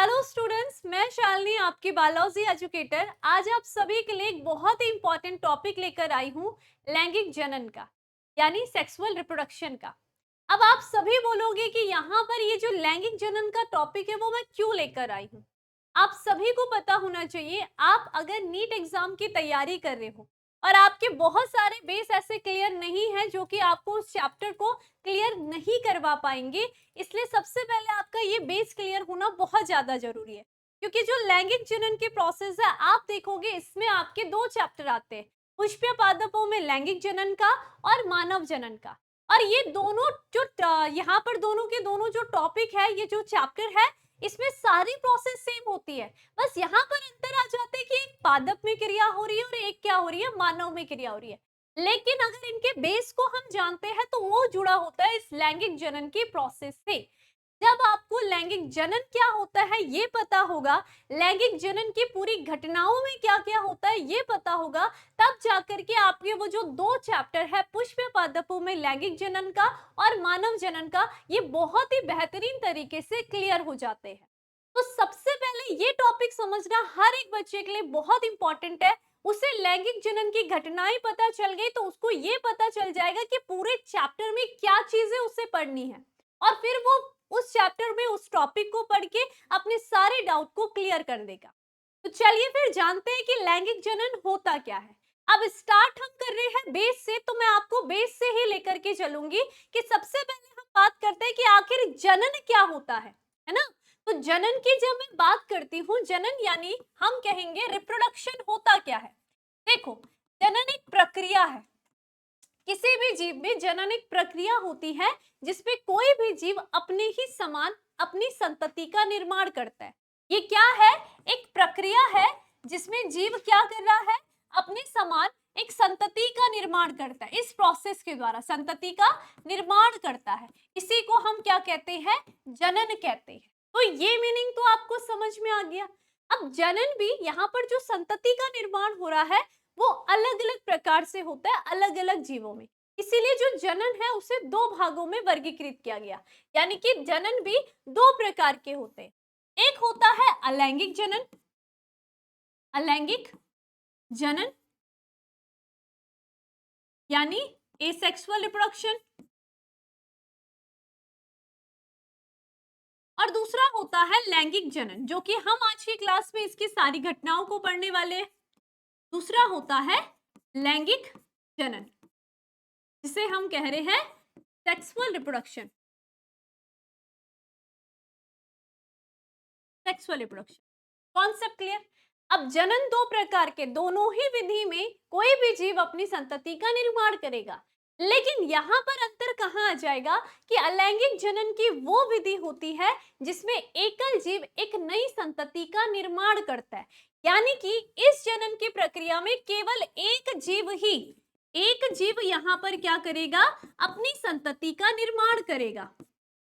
Hello students, मैं शालिनी आपकी biology educator. आज आप सभी के लिए एक बहुत ही इंपॉर्टेंट टॉपिक लेकर आई हूँ, लैंगिक जनन का, यानी सेक्सुअल रिप्रोडक्शन का। अब आप सभी बोलोगे कि यहाँ पर ये जो लैंगिक जनन का टॉपिक है वो मैं क्यों लेकर आई हूँ। आप सभी को पता होना चाहिए, आप अगर नीट एग्जाम की तैयारी कर रहे हो और आपके बहुत सारे बेस ऐसे क्लियर नहीं है जो कि आपको उस चैप्टर को क्लियर नहीं करवा पाएंगे, इसलिए सबसे पहले आपका ये बेस क्लियर होना बहुत ज्यादा जरूरी है। क्योंकि जो लैंगिक जनन के प्रोसेस है, आप देखोगे इसमें आपके दो चैप्टर आते हैं, पुष्पीय पादपों में लैंगिक जनन का और मानव जनन का। और ये दोनों जो यहाँ पर दोनों के दोनों जो टॉपिक है, ये जो चैप्टर है, इसमें सारी प्रोसेस सेम होती है। बस यहाँ पर अंतर आ जाता है कि एक पादप में क्रिया हो रही है और एक क्या हो रही है, मानव में क्रिया हो रही है। लेकिन अगर इनके बेस को हम जानते हैं तो वो जुड़ा होता है इस लैंगिक जनन की प्रोसेस से। जब आपको लैंगिक जनन क्या होता है ये पता होगा, लैंगिक जनन की पूरी घटनाओं में क्या क्या होता है ये पता होगा, तब जाकर के आपके वो जो दो चैप्टर है, पुष्पीय पादपों में लैंगिक जनन का और मानव जनन का, ये बहुत ही बेहतरीन तरीके से क्लियर हो जाते हैं। तो सबसे पहले ये टॉपिक समझना हर एक बच्चे के लिए बहुत इंपॉर्टेंट है। उसे लैंगिक जनन की घटनाएं पता चल गई तो उसको ये पता चल जाएगा कि पूरे चैप्टर में क्या चीजें उसे पढ़नी है, और फिर वो उस चैप्टर में उस टॉपिक को पढ़ के अपने सारे डाउट को क्लियर कर देगा। तो चलिए फिर जानते हैं कि लैंगिक जनन होता क्या है। अब स्टार्ट हम कर रहे हैं बेस से, तो मैं आपको बेस से ही लेकर के चलूंगी कि सबसे पहले हम बात करते हैं कि आखिर जनन क्या होता है ना। तो जनन की जब मैं बात करती हूँ, जनन यानी हम कहेंगे रिप्रोडक्शन होता क्या है। देखो, जनन एक प्रक्रिया है। किसी भी जीव में जनन एक प्रक्रिया होती है जिसमें कोई भी जीव अपने ही समान अपनी संतति का निर्माण करता है। ये क्या है, एक प्रक्रिया है जिसमें जीव क्या कर रहा है, अपने समान एक संतति का निर्माण करता है। इस प्रोसेस के द्वारा संतति का निर्माण करता है। इसी को हम क्या कहते हैं, जनन कहते हैं। तो ये मीनिंग तो आपको समझ में आ गया। अब जनन भी, यहाँ पर जो संतति का निर्माण हो रहा है वो अलग अलग प्रकार से होता है अलग अलग जीवों में। इसीलिए जो जनन है उसे दो भागों में वर्गीकृत किया गया, यानी कि जनन भी दो प्रकार के होते हैं। एक होता है अलैंगिक जनन, अलैंगिक जनन यानी एसेक्सुअल रिप्रोडक्शन, और दूसरा होता है लैंगिक जनन, जो कि हम आज की क्लास में इसकी सारी घटनाओं को पढ़ने वाले हैं। दूसरा होता है लैंगिक जनन, जिसे हम कह रहे हैं sexual reproduction, sexual reproduction. Concept clear. अब जनन दो प्रकार के, दोनों ही विधि में कोई भी जीव अपनी संतति का निर्माण करेगा। लेकिन यहाँ पर अंतर कहाँ आ जाएगा कि अलैंगिक जनन की वो विधि होती है जिसमें एकल जीव एक नई संतति का निर्माण करता है। यानी कि इस जनन की प्रक्रिया में केवल एक जीव ही, एक जीव यहाँ पर क्या करेगा, अपनी संतति का निर्माण करेगा,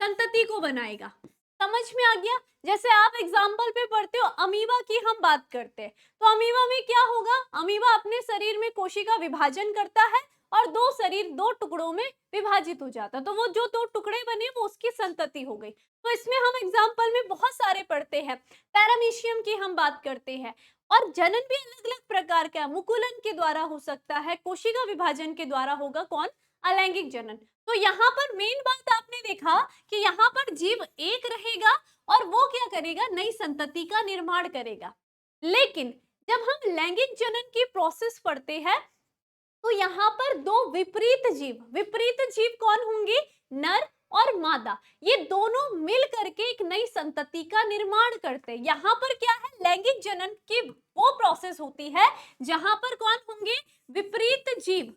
संतति को बनाएगा। समझ में आ गया। जैसे आप एग्जाम्पल पे पढ़ते हो, अमीबा की हम बात करते हैं, तो अमीबा में क्या होगा, अमीबा अपने शरीर में कोशिका विभाजन करता है और दो शरीर दो टुकड़ों में विभाजित हो जाता है, तो वो जो दो टुकड़े बने वो उसकी संतति हो गई। तो इसमें हम एग्जाम्पल में बहुत सारे पढ़ते हैं, पैरामीशियम की हम बात करते हैं। और जनन भी अलग अलग प्रकार का, मुकुलन के द्वारा हो सकता है, कोशिका विभाजन के द्वारा होगा, कौन, अलैंगिक जनन। तो यहाँ पर मेन बात आपने देखा कि यहाँ पर जीव एक रहेगा और वो क्या करेगा, नई संतति का निर्माण करेगा। लेकिन जब हम लैंगिक जनन की प्रोसेस पढ़ते हैं तो यहाँ पर दो विपरीत जीव, विपरीत जीव कौन होंगे, नर और मादा, ये दोनों मिल करके एक नई संतति का निर्माण करते हैं। यहाँ पर क्या है, लैंगिक जनन की वो प्रोसेस होती है जहां पर कौन होंगे, विपरीत जीव,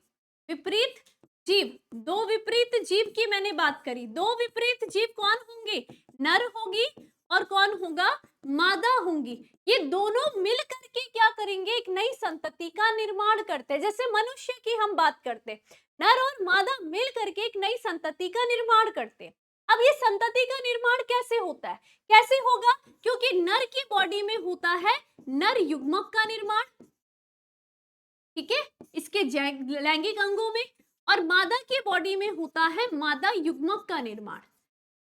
विपरीत जीव, दो विपरीत जीव की मैंने बात करी। दो विपरीत जीव कौन होंगे, नर होगी और कौन होगा, मादा होंगी। ये दोनों मिल करके क्या करेंगे, एक नई संतति का निर्माण करते हैं। जैसे मनुष्य की हम बात करते हैं, नर और मादा मिल करके एक नई संतति का निर्माण करते हैं। अब ये संतति का निर्माण कैसे होता है, कैसे होगा, क्योंकि नर की बॉडी में होता है नर युग्मक का निर्माण, ठीक है, इसके लैंगिक अंगों में, और मादा की बॉडी में होता है मादा युग्मक का निर्माण।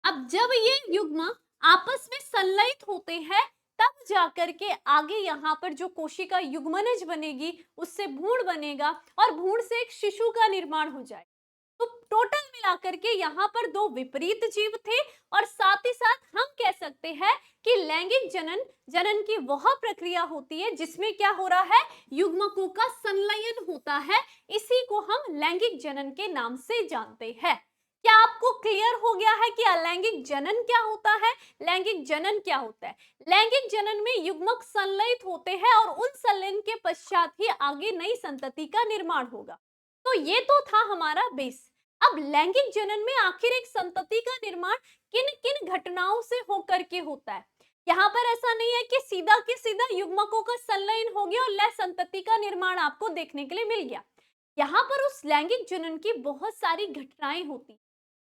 अब जब ये युग्म आपस में संलयित होते हैं, तब जाकर के आगे यहाँ पर जो कोशिका युग्मनज बनेगी, उससे भ्रूण बनेगा और भ्रूण से एक शिशु का निर्माण हो जाए। तो टोटल मिलाकर के यहाँ पर दो विपरीत जीव थे और साथ ही साथ हम कह सकते हैं कि लैंगिक जनन जनन की वह प्रक्रिया होती है जिसमें क्या हो रहा है, युग्मकों का संलयन होता है। इसी को हम लैंगिक जनन के नाम से जानते हैं। क्या आपको क्लियर हो गया है कि अलैंगिक जनन क्या होता है, लैंगिक जनन क्या होता है? लैंगिक जनन में युग्मक संलयित होते हैं और उन संलयन के पश्चात ही आगे नई संतति का निर्माण होगा। तो ये तो था हमारा बेस। अब लैंगिक जनन में आखिर एक संतति का निर्माण किन किन घटनाओं से होकर के होता है? यहाँ पर ऐसा नहीं है कि सीधा के सीधा युग्मकों का संलयन हो गया और लय संतति का निर्माण आपको देखने के लिए मिल गया। यहाँ पर उस लैंगिक जनन की बहुत सारी घटनाएं होती,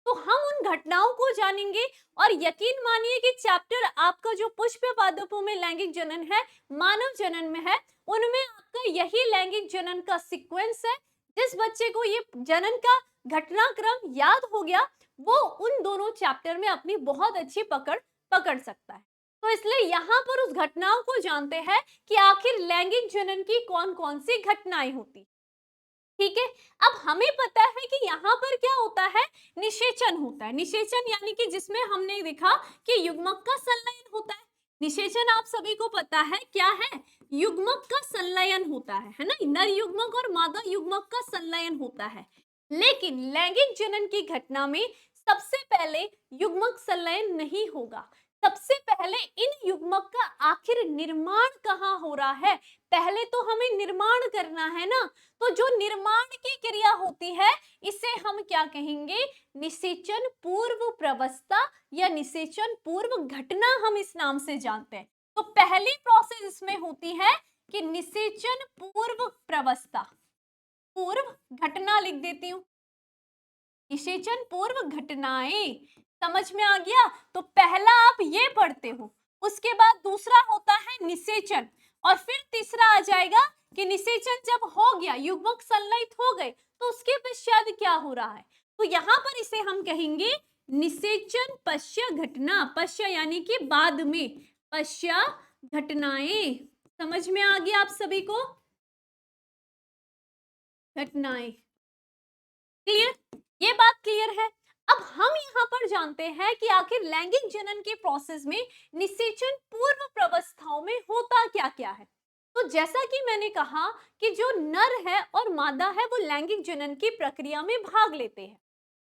तो हम उन घटनाओं को जानेंगे। और यकीन मानिए कि चैप्टर आपका जो पुष्प पादपों में लैंगिक जनन है, मानव जनन में है, उनमें आपका यही लैंगिक जनन का सीक्वेंस है। जिस बच्चे को ये जनन का घटनाक्रम याद हो गया, वो उन दोनों चैप्टर में अपनी बहुत अच्छी पकड़ पकड़ सकता है। तो इसलिए यहाँ पर उस घटनाओं को जानते हैं कि आखिर लैंगिक जनन की कौन कौन सी घटनाएं होती। ठीक है, अब हमें पता है कि यहाँ पर क्या होता है, निषेचन होता है। निषेचन यानी कि जिसमें हमने देखा कि युग्मक का संलयन होता है। निषेचन आप सभी को पता है क्या है, युग्मक का संलयन होता है ना, नर युग्मक और मादा युग्मक का संलयन होता है। लेकिन लैंगिक जनन की घटना में सबसे पहले युग्मक संलयन नहीं होगा। सबसे पहले इन युग्मक का आखिर निर्माण कहाँ हो रहा है, पहले तो हमें निर्माण करना है ना। तो जो निर्माण की क्रिया होती है, इसे हम क्या कहेंगे, निषेचन पूर्व प्रवस्था या निषेचन पूर्व घटना, हम इस नाम से जानते हैं। तो पहली प्रोसेस इसमें होती है कि निषेचन पूर्व प्रवस्था, पूर्व घटना लिख देती हूँ, निषेचन पूर्व घटनाएं। समझ में आ गया? तो पहला आप ये पढ़ते हो, उसके बाद दूसरा होता है निषेचन, और फिर तीसरा आ जाएगा कि निषेचन जब हो गया, युग्मक संलयित हो गए, तो उसके पश्चात क्या हो रहा है। तो यहाँ पर इसे हम कहेंगे निषेचन पश्य घटना। पश्य यानी कि बाद में, पश्य घटनाएं। समझ में आ गया आप सभी को? घटनाएं क्लियर, ये बात क्लियर है। अब हम यहाँ पर जानते हैं कि आखिर लैंगिक जनन के प्रोसेस में निषेचन पूर्व प्रवस्थाओं में होता क्या क्या है। तो जैसा कि मैंने कहा कि जो नर है और मादा है वो लैंगिक जनन की प्रक्रिया में भाग लेते हैं।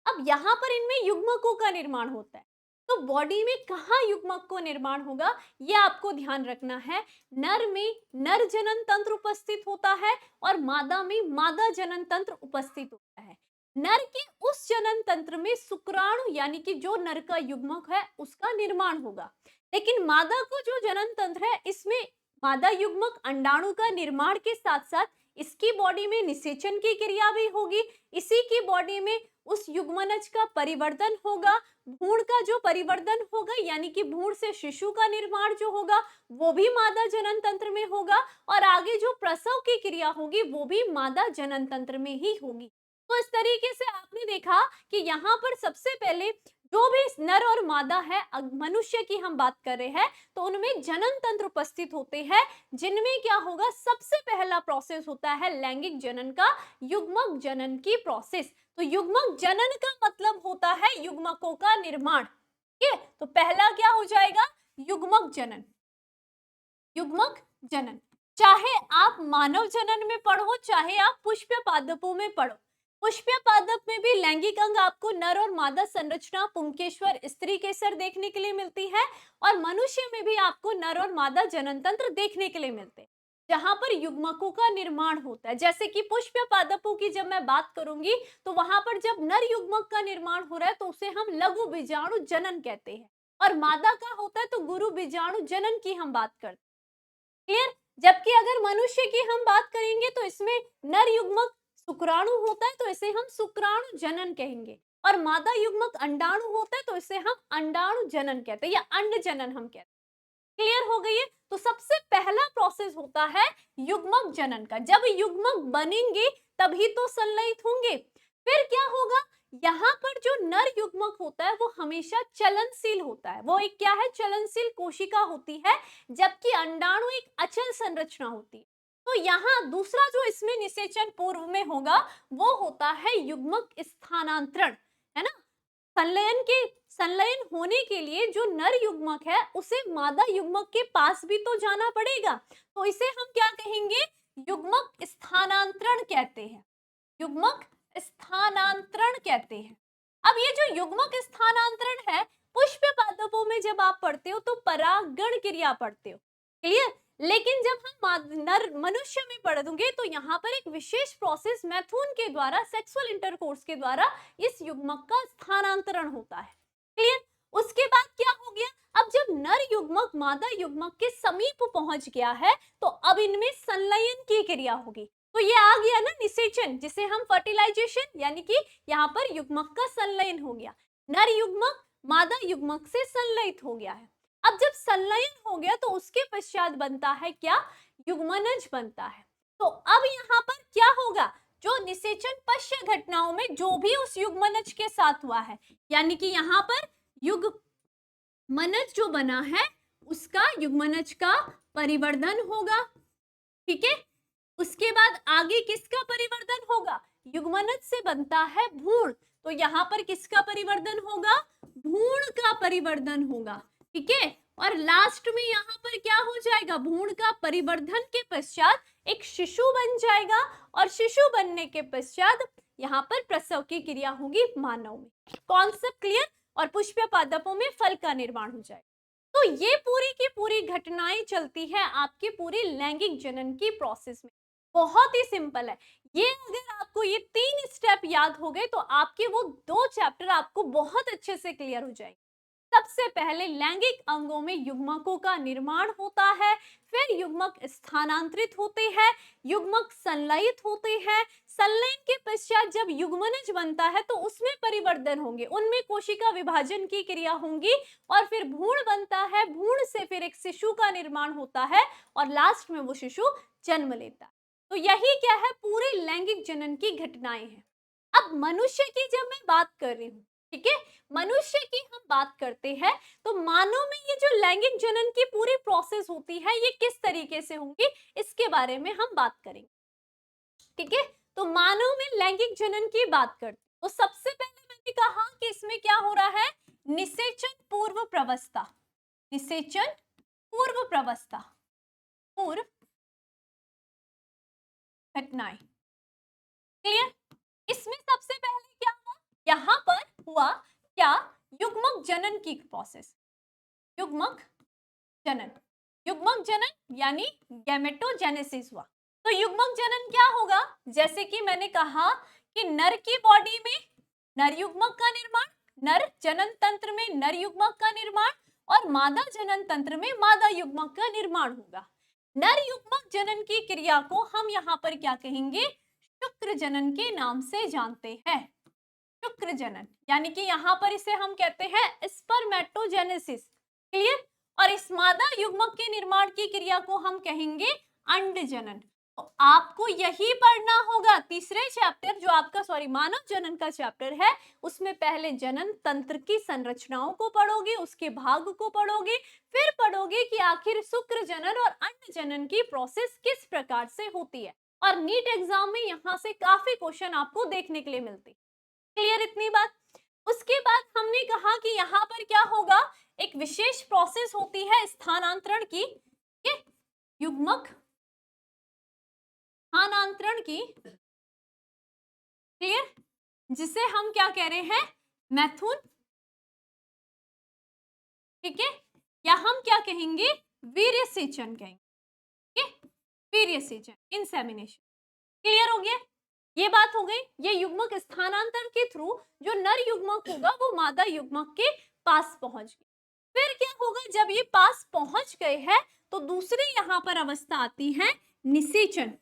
अब यहाँ पर इनमें युग्मकों का निर्माण होता है। तो बॉडी में कहाँ युग्मक को निर्माण होगा, ये आपको ध्यान रखना है। नर में नर जनन तंत्र उपस्थित होता है और मादा में मादा जनन तंत्र उपस्थित होता है। नर के उस जनन तंत्र में शुक्राणु यानी कि जो नर का युग्मक है उसका निर्माण होगा, लेकिन मादा को जो जनन तंत्र है इसमें मादा युग्मक अंडाणु का निर्माण के साथ साथ इसकी बॉडी में निषेचन की क्रिया भी होगी। इसी की बॉडी में उस युग्मनज का परिवर्तन होगा, भ्रूण का जो परिवर्तन होगा यानी कि भ्रूण से शिशु का निर्माण जो होगा वो भी मादा जनन तंत्र में होगा, और आगे जो प्रसव की क्रिया होगी वो भी मादा जनन तंत्र में ही होगी। तो इस तरीके से आपने देखा कि यहाँ पर सबसे पहले जो भी नर और मादा है, मनुष्य की हम बात कर रहे हैं, तो उनमें जनन तंत्र उपस्थित होते हैं, जिनमें क्या होगा, सबसे पहला प्रोसेस होता है लैंगिक जनन का, युग्मक जनन की प्रोसेस। तो युग्मक जनन का मतलब होता है युग्मकों का निर्माण। ठीक है, तो पहला क्या हो जाएगा, युग्मक जनन। युग्मक जनन चाहे आप मानव जनन में पढ़ो चाहे आप पुष्प पादपों में पढ़ो, पुष्प पादप में भी लैंगिक अंग आपको नर और मादा संरचना, पुंकेश्वर, स्त्री केसर देखने के लिए मिलती है, और मनुष्य में भी आपको नर और मादा जनन तंत्र देखने के लिए मिलते हैं, जहां पर युग्मकों का निर्माण होता है। जैसे कि पुष्प पादपों की जब मैं बात करूंगी तो वहां पर जब नर युग्मक का निर्माण हो रहा है तो उसे हम लघु बीजाणु जनन कहते हैं, और मादा का होता है तो गुरु बीजाणु जनन की हम बात करते हैं। क्लियर? जबकि अगर मनुष्य की हम बात करेंगे तो इसमें नर युग्मक शुक्राणु होता है तो इसे हम शुक्राणु जनन कहेंगे, और मादा युग्मक अंडाणु होता है तो इसे हम अंडाणु जनन कहते हैं या अंड जनन हम कहते हैं। क्लियर हो गई है? तो सबसे पहला प्रोसेस होता है युग्मक जनन का। जब युग्मक बनेंगे तभी तो संलयित होंगे। फिर क्या होगा, यहाँ पर जो नर युग्मक होता है वो हमेशा चलनशील होता है, वो एक क्या है, चलनशील कोशिका होती है, जबकि अंडाणु एक अचल संरचना होती है। तो यहाँ दूसरा जो इसमें निषेचन पूर्व में होगा वो होता है युग्मक स्थानांतरण, है ना। संलयन होने के लिए जो नर युग्मक है उसे मादा युग्मक के पास भी तो जाना पड़ेगा, तो इसे हम क्या कहेंगे, युग्मक स्थानांतरण कहते हैं, युग्मक स्थानांतरण कहते हैं। अब ये जो युग्मक स्थानांतरण है, पुष्प पादपों में जब आप पढ़ते हो तो परागण क्रिया पढ़ते हो, क्लियर। लेकिन जब हम नर मनुष्य में पढ़ेंगे तो यहाँ पर एक विशेष प्रोसेस मैथुन के द्वारा, सेक्सुअल इंटरकोर्स के द्वारा इस युग्मक का स्थानांतरण होता है, क्लियर। उसके बाद क्या हो गया, अब जब नर युग्मक मादा युग्मक के समीप पहुंच गया है तो अब इनमें संलयन की क्रिया होगी, तो ये आ गया ना निषेचन, जिसे हम फर्टिलाइजेशन, यानी कि यहाँ पर युग्मक का संलयन हो गया, नर युग्मक मादा युग्मक से संलयित हो गया है। अब जब संलयन हो गया तो उसके पश्चात बनता है क्या, युग्मनज बनता है। तो अब यहाँ पर क्या होगा, जो निषेचन पश्य घटनाओं में जो भी उस युग्मनज के साथ हुआ है, यानी कि यहाँ पर युग्मनज जो बना है उसका युग्मनज का परिवर्धन होगा, ठीक है। उसके बाद आगे किसका परिवर्धन होगा, युग्मनज से बनता है भ्रूण, तो यहाँ पर किसका परिवर्धन होगा, भ्रूण का परिवर्धन होगा, ठीक है। और लास्ट में यहाँ पर क्या हो जाएगा, भ्रूण का परिवर्धन के पश्चात एक शिशु बन जाएगा, और शिशु बनने के पश्चात यहाँ पर प्रसव की क्रिया होगी मानव में, कॉन्सेप्ट क्लियर। और पुष्प पादपों में फल का निर्माण हो जाएगा। तो ये पूरी की पूरी घटनाएं चलती है आपकी पूरी लैंगिक जनन की प्रोसेस में, बहुत ही सिंपल है ये। अगर आपको ये 3 स्टेप याद हो गए तो आपके वो 2 चैप्टर आपको बहुत अच्छे से क्लियर हो जाएंगे। सबसे पहले लैंगिक अंगों में युग्मकों का निर्माण होता है, फिर युग्मक स्थानांतरित होते हैं, युग्मक संलयित होते हैं, संलयन के पश्चात जब युग्मनज बनता है तो उसमें परिवर्तन होंगे, उनमें कोशिका विभाजन की क्रिया होंगी, और फिर भ्रूण बनता है, भ्रूण से फिर एक शिशु का निर्माण होता है, और लास्ट में वो शिशु जन्म लेता है। तो यही क्या है, पूरे लैंगिक जनन की घटनाएं हैं। अब मनुष्य की जब मैं बात कर रही हूँ, ठीक है, मनुष्य की हम बात करते हैं तो मानव में ये जो लैंगिक जनन की पूरी प्रोसेस होती है ये किस तरीके से होंगी, इसके बारे में हम बात करेंगे, ठीक है। तो मानव में लैंगिक जनन की बात करते हैं तो सबसे पहले मैंने कहा कि इसमें क्या हो रहा है, निषेचन पूर्व प्रवस्था, निषेचन पूर्व प्रवस्था, पूर्व घटनाएं, क्लियर। इसमें सबसे पहले क्या हुआ, यहाँ पर हुआ क्या, युग्मक जनन की प्रोसेस, युग्मक जनन, युग्मक जनन यानी गैमेटोजेनेसिस हुआ। तो युग्मक जनन क्या होगा, जैसे कि मैंने कहा कि नर की बॉडी में नर युग्मक का निर्माण, नर जनन तंत्र में नर युग्मक का निर्माण, और मादा जनन तंत्र में मादा युग्मक का निर्माण होगा। नर युग्मक जनन की क्रिया को हम यहाँ पर क्या कहेंगे, शुक्र जनन के नाम से जानते हैं, शुक्र जनन, यानी कि यहाँ पर इसे हम कहते हैं स्पर्मेटोजेनेसिस, क्लियर। और इस मादा युग्मक के निर्माण की क्रिया को हम कहेंगे अंड जनन। तो आपको यही पढ़ना होगा, तीसरे चैप्टर जो आपका मानव जनन का चैप्टर है उसमें पहले जनन तंत्र की संरचनाओं को पढ़ोगे, उसके भाग को पढ़ोगे, फिर पढ़ोगे कि आखिर शुक्र जनन और अंड जनन की प्रोसेस किस प्रकार से होती है। और नीट एग्जाम में यहाँ से काफी क्वेश्चन आपको देखने के लिए मिलते, क्लियर इतनी बात। उसके बाद हमने कहा कि यहाँ पर क्या होगा, एक विशेष प्रोसेस होती है स्थानांतरण की, युग्मक स्थानांतरण की, क्लियर, जिसे हम क्या कह रहे हैं, मैथुन, ठीक है, या हम क्या कहेंगे, वीर्य सेचन कहेंगे, ठीक है, वीर्य सेचन, इंसेमिनेशन, क्लियर हो गया। ये बात हो गई, ये युग्मक स्थानांतरण के थ्रू जो नर युग्मक होगा वो मादा युग्मक के पास पहुंच गया। फिर क्या होगा, जब ये पास पहुंच गए हैं तो दूसरी यहाँ पर अवस्था आती है निषेचन,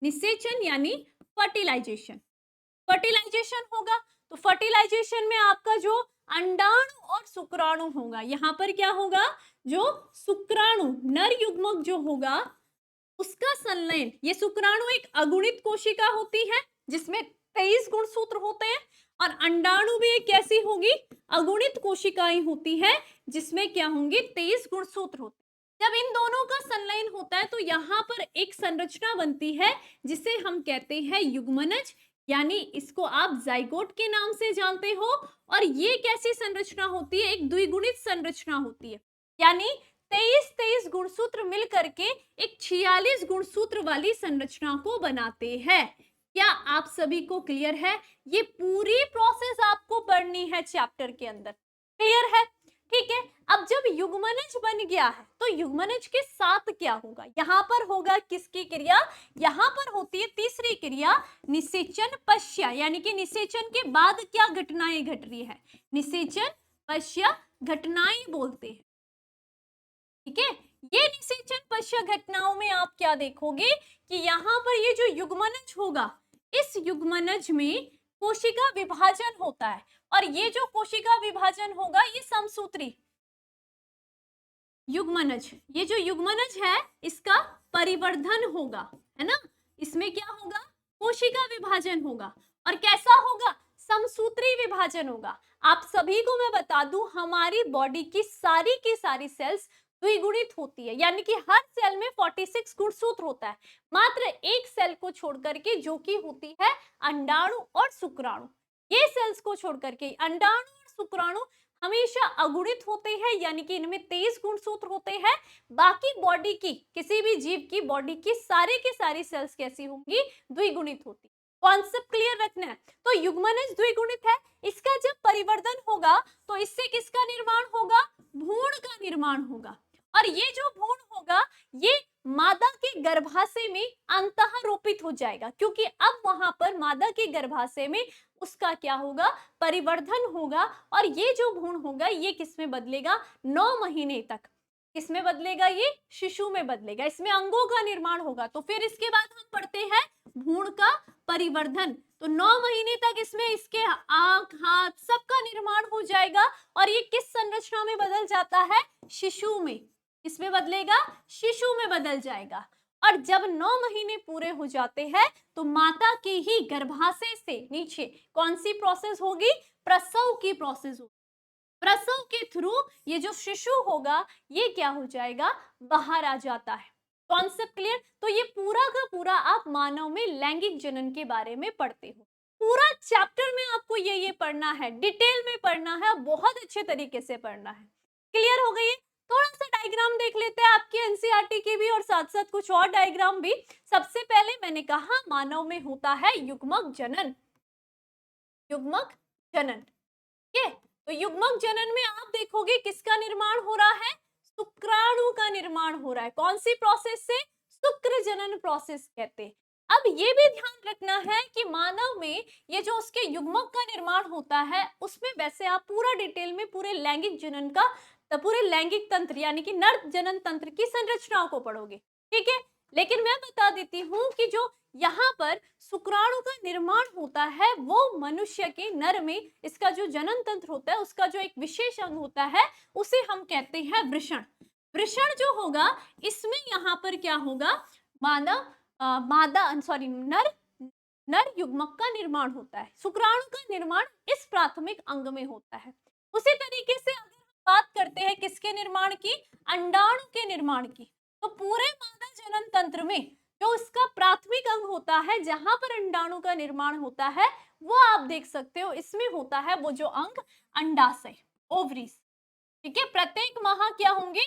निषेचन यानी फर्टिलाइजेशन, फर्टिलाइजेशन होगा। तो फर्टिलाइजेशन में आपका जो अंडाणु और शुक्राणु होगा, यहाँ पर क्या होगा, जो शुक्राणु नर युग्मक जो होगा उसका संलयन, ये शुक्राणु एक अगुणित कोशिका होती है जिसमें 23 गुणसूत्र होते हैं और अंडाणु भी एक कैसी होगी, अगुणित कोशिकाएं होती है जिसमें क्या होंगे 23 गुणसूत्र होते हैं। जब इन दोनों का संलयन होता है तो यहाँ पर एक संरचना बनती है जिसे हम कहते हैं युग्मनज, यानी इसको आप जाइगोट के नाम से जानते हो। और ये कैसी संरचना होती है, एक द्विगुणित संरचना होती है, यानी 23 गुणसूत्र मिल करके एक 46 गुणसूत्र वाली संरचना को बनाते हैं। क्या आप सभी को क्लियर है? ये पूरी प्रोसेस आपको पढ़नी है चैप्टर के अंदर, क्लियर है? ठीक है। अब जब युग्मनज बन गया है तो युग्मनज के साथ क्या होगा, यहाँ पर होगा किसकी क्रिया, यहाँ पर होती है तीसरी क्रिया निषेचन पश्य, यानी कि निषेचन के बाद क्या घटनाएं घट रही है, निषेचन पश्य घटनाएं बोलते हैं। ठीक है, ये निषेचन पश्य घटनाओं में आप क्या देखोगे कि यहाँ पर ये जो युग्मनज होगा, इस युग्मनज में कोशिका विभाजन होता है और ये जो कोशिका विभाजन होगा ये समसूत्री युग्मनज, ये जो युग्मनज है इसका परिवर्धन होगा, है ना। इसमें क्या होगा, कोशिका विभाजन होगा और कैसा होगा, समसूत्री विभाजन होगा। आप सभी को मैं बता दूं, हमारी बॉडी की सारी सेल्स द्विगुणित होती है, यानी कि हर सेल में 46 गुणसूत्र होता है, मात्र एक सेल को छोड़ करके जो कि होती है अंडाणु और शुक्राणु। ये सेल्स को छोड़ करके अंडाणु और शुक्राणु हमेशा अगुणित होते हैं, यानी कि इनमें 23 गुणसूत्र होते हैं। बाकी बॉडी की, किसी भी जीव की बॉडी की सारी सेल्स कैसी होंगी, द्विगुणित होती। कॉन्सेप्ट क्लियर रखना है। तो युग्मनज द्विगुणित है, इसका जब परिवर्तन होगा तो इससे किसका निर्माण होगा, भ्रूण का निर्माण होगा। और ये जो भ्रूण होगा ये मादा के गर्भाशय में अंतःरोपित हो जाएगा, क्योंकि अब वहां पर मादा के गर्भाशय में उसका क्या होगा, परिवर्धन होगा। और ये जो भ्रूण होगा ये किसमें बदलेगा, 9 महीने तक किसमें बदलेगा, ये शिशु में बदलेगा, इसमें अंगों का निर्माण होगा। तो फिर इसके बाद हम पढ़ते हैं भ्रूण का परिवर्धन। तो 9 महीने तक इसमें इसके आंख, हाथ सबका निर्माण हो जाएगा और ये किस संरचना में बदल जाता है, शिशु में। इसमें बदलेगा, शिशु में बदल जाएगा। और जब 9 महीने पूरे हो जाते हैं तो माता के ही गर्भाशय से नीचे कौन सी प्रोसेस होगी, प्रसव की प्रोसेस होगी। प्रसव के थ्रू ये जो शिशु होगा ये क्या हो जाएगा, बाहर आ जाता है। Concept clear? तो ये पूरा का पूरा आप मानव में लैंगिक जनन के बारे में पढ़ते हो। पूरा चैप्टर में आपको ये पढ़ना है, डिटेल में पढ़ना है, बहुत अच्छे तरीके से पढ़ना है। क्लियर हो गई? थोड़ा सा डायग्राम देख लेते हैं आपकी एनसीईआरटी की भी और साथ साथ कुछ और डायग्राम भी। सबसे पहले मैंने कहा मानव में होता है युग्मक जनन, युग्मक जनन। ठीक है, तो युग्मक जनन में आप देखोगे किसका निर्माण हो रहा है, शुक्राणु का निर्माण हो रहा है। कौन सी प्रोसेस से, शुक्र जनन प्रोसेस कहते हैं। अब ये भी ध्यान रखना है कि मानव में ये जो उसके युग्मक का निर्माण होता है उसमें वैसे आप पूरा डिटेल में पूरे लैंगिक जनन का, पूरे लैंगिक तंत्र यानी कि नर जनन तंत्र की संरचनाओं को पढ़ोगे। ठीक है, लेकिन मैं बता देती हूँ कि जो यहाँ पर शुक्राणु का निर्माण होता है वो मनुष्य के नर में इसका जो जनन तंत्र होता है उसका जो एक विशेष अंग होता है उसे हम कहते हैं वृषण। वृषण जो होगा इसमें यहाँ पर क्या होगा, नर युग्मक का निर्माण होता है। शुक्राणु का निर्माण इस प्राथमिक अंग में होता है। उसी तरीके से अगर हम बात करते हैं किसके निर्माण की, अंडाणु के निर्माण की, तो पूरे मादा जनन तंत्र में जो इसका प्राथमिक अंग होता है जहां पर अंडाणु का निर्माण होता है वो आप देख सकते हो, इसमें होता है वो जो अंग अंडाशय, ओवरीज। ठीक है, प्रत्येक माह क्या होंगे,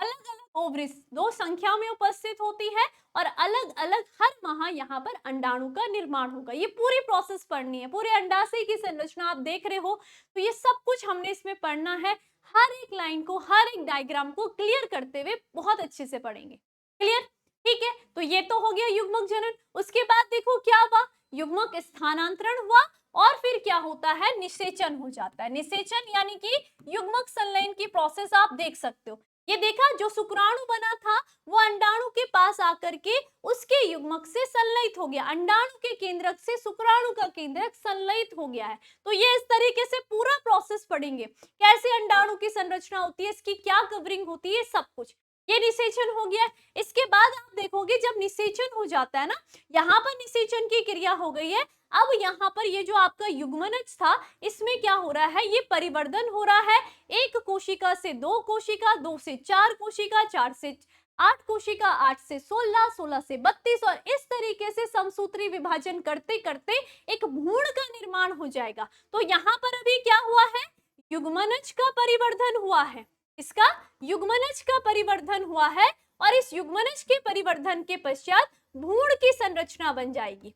अलग अलग ओवरीज 2 संख्या में उपस्थित होती है और अलग अलग हर माह यहाँ पर अंडाणु का निर्माण होगा। ये पूरी प्रोसेस पढ़नी है, पूरे अंडाशय की संरचना आप देख रहे हो, तो ये सब कुछ हमने इसमें पढ़ना है। हर एक लाइन को, हर एक डायग्राम को क्लियर करते हुए बहुत अच्छे से पढ़ेंगे। क्लियर? ठीक है, तो ये तो हो गया युग्मक जनन। उसके बाद देखो क्या हुआ, युग्मक स्थानांतरण हुआ और फिर क्या होता है, निषेचन हो जाता है। निषेचन यानी कि युग्मक संलयन की प्रोसेस आप देख सकते हो। ये देखा, जो शुक्राणु बना था वो अंडाणु के पास आकर के उसके युग्मक से संलयित हो गया, अंडाणु के केंद्रक से शुक्राणु का केंद्रक संलयित हो गया है। तो ये इस तरीके से पूरा प्रोसेस पढ़ेंगे, कैसे अंडाणु की संरचना होती है, इसकी क्या कवरिंग होती है, सब कुछ। ये निषेचन हो गया। इसके बाद आप देखोगे जब निषेचन हो जाता है ना, यहाँ पर निषेचन की क्रिया हो गई है। अब यहाँ पर ये जो आपका युग्मनज था, इसमें क्या हो रहा है, ये परिवर्धन हो रहा है। एक कोशिका से दो कोशिका, दो से चार कोशिका, चार से आठ कोशिका, आठ से 16, 16 से 32 और इस तरीके से समसूत्री विभाजन करते करते एक भ्रूण का निर्माण हो जाएगा। तो यहाँ पर अभी क्या हुआ है, युग्मनज का परिवर्धन हुआ है। इसका युग्मनज का परिवर्धन हुआ है और इस युग्मनज के परिवर्धन के पश्चात भ्रूण की संरचना बन जाएगी।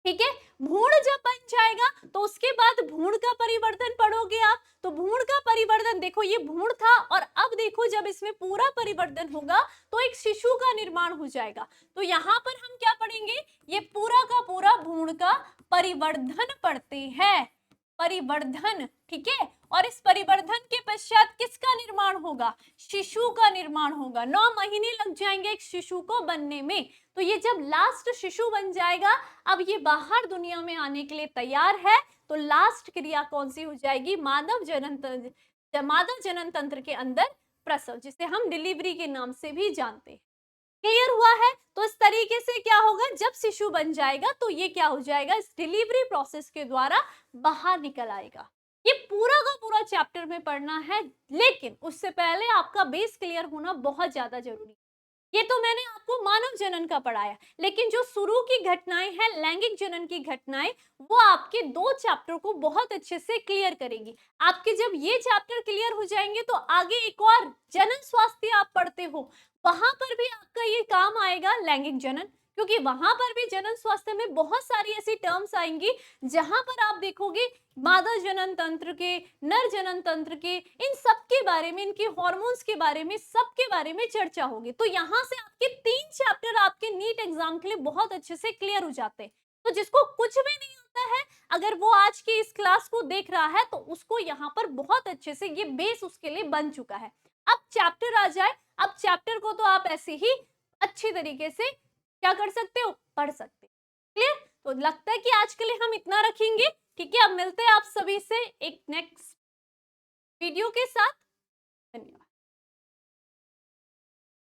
ठीक है, भ्रूण जब बन जाएगा तो उसके बाद भ्रूण का परिवर्तन पढ़ोगे आप। तो भ्रूण का परिवर्तन देखो, ये भ्रूण था और अब देखो जब इसमें पूरा परिवर्तन होगा तो एक शिशु का निर्माण हो जाएगा। तो यहाँ पर हम क्या पढ़ेंगे, ये पूरा का पूरा भ्रूण का परिवर्धन पढ़ते हैं, परिवर्धन। ठीक है, और इस परिवर्धन के पश्चात किसका निर्माण होगा, शिशु का निर्माण होगा। 9 महीने लग जाएंगे एक शिशु को बनने में। तो ये जब लास्ट शिशु बन जाएगा, अब ये बाहर दुनिया में आने के लिए तैयार है, तो लास्ट क्रिया कौन सी हो जाएगी, मानव जनन तंत्र के अंदर प्रसव, जिसे हम डिलीवरी के नाम से भी जानते हैं। क्लियर हुआ है। तो इस तरीके से क्या होगा, जब शिशु बन जाएगा तो ये क्या हो जाएगा, इस डिलीवरी प्रोसेस के द्वारा बाहर निकल आएगा। ये पूरा का पूरा चैप्टर में पढ़ना है, लेकिन उससे पहले आपका बेस क्लियर होना बहुत ज्यादा जरूरी है। ये तो मैंने आपको मानव जनन का पढ़ाया, लेकिन जो शुरू की घटनाएं हैं, लैंगिक जनन की घटनाएं, वो आपके 2 चैप्टर को बहुत अच्छे से क्लियर करेंगी। आपके जब ये चैप्टर क्लियर हो जाएंगे तो आगे एक और जनन स्वास्थ्य आप पढ़ते हो, वहां पर भी आपका ये काम आएगा, लैंगिक जनन, क्योंकि वहां पर भी जनन स्वास्थ्य में बहुत सारी ऐसी टर्म्स आएंगी जहां पर आप देखोगे मादा जनन तंत्र के, नर जनन तंत्र के, इन सब के बारे में, इनके हार्मोन्स के बारे में, सबके बारे में चर्चा होगी। तो यहाँ से आपके 3 चैप्टर आपके नीट एग्जाम के लिए बहुत अच्छे से क्लियर हो जाते हैं। तो जिसको कुछ भी नहीं आता है, अगर वो आज की इस क्लास को देख रहा है तो उसको यहाँ पर बहुत अच्छे से ये बेस उसके लिए बन चुका है। अब चैप्टर आ जाए, अब चैप्टर को तो आप ऐसे ही अच्छी तरीके से क्या कर सकते हो, पढ़ सकते हो। क्लियर? तो लगता है कि आज के लिए हम इतना रखेंगे। ठीक है, अब मिलते हैं आप सभी से एक नेक्स्ट वीडियो के साथ। धन्यवाद।